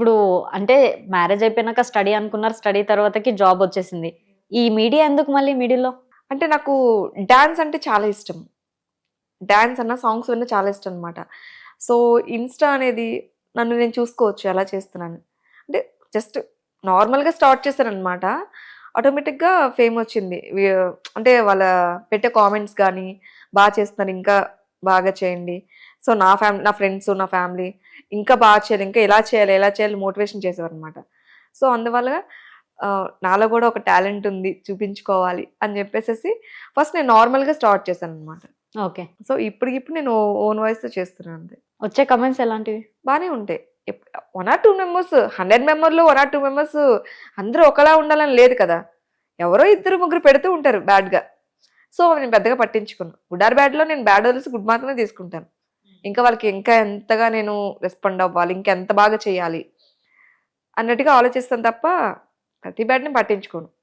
ఇప్పుడు అంటే మ్యారేజ్ అయిపోయినాక స్టడీ అనుకున్నారు. స్టడీ తర్వాతకి జాబ్ వచ్చేసింది. ఈ మీడియా ఎందుకు మళ్ళీ మిడిల్‌లో? అంటే నాకు డాన్స్ అంటే చాలా ఇష్టం. డాన్స్ అన్నా, సాంగ్స్ విన్నా చాలా ఇష్టం అనమాట. సో, ఇన్‌స్టా అనేది నన్ను నేను చూసుకోవచ్చు ఎలా చేస్తున్నాను. అంటే జస్ట్ నార్మల్‌గా స్టార్ట్ చేశాననమాట. ఆటోమేటిక్‌గా ఫేమ్ వచ్చింది. అంటే వాళ్ళ పెట్టే కామెంట్స్ గానీ, చేస్తున్నారు ఇంకా బాగా చేయండి. సో, నా ఫ్రెండ్స్, నా ఫ్యామిలీ ఇంకా చేయాలి, ఇంకా ఎలా చేయాలి, ఎలా చేయాలి మోటివేషన్ చేసేవారనమాట. సో, అందువల్ల నాలో గూడా ఒక టాలెంట్ ఉంది చూపించుకోవాలి అని జెప్పేసేసి ఫస్ట్ నేను నార్మల్‌గా స్టార్ట్ చేశాననమాట. ఓకే. సో, ఇప్పటికిప్పుడు నేను ఓన్ వాయిస్‌తో చేస్తున్నాను అంతే. వచ్చే కామెంట్స్ ఎలాంటివి? బానే ఉంటాయి. 1 ఆర్ 2 మెంబర్స్ 100 మెంబర్‌లో 1 ఆర్ 2 మెంబర్స్ అందరూ ఒకలా ఉండాలని లేదు కదా! ఎవరో ఇద్దరు, ముగ్గురు పెడుతూ ఉంటారు బ్యాడ్‌గా. సో, నేను పెద్దగా పట్టించుకోను. గుడ్ ఆర్ బ్యాడ్‌లో నేను బ్యాడ్ వదిలేసి గుడ్ మాత్రమే తీసుకుంటాను. ఇంకా వాళ్ళకి ఇంకా ఎంతగా నేను రెస్పాండ్ అవ్వాలి, ఇంకెంత బాగా చేయాలి అన్నట్టుగా ఆలోచిస్తాను తప్ప ప్రతి బ్యాడ్‌ని పట్టించుకోను.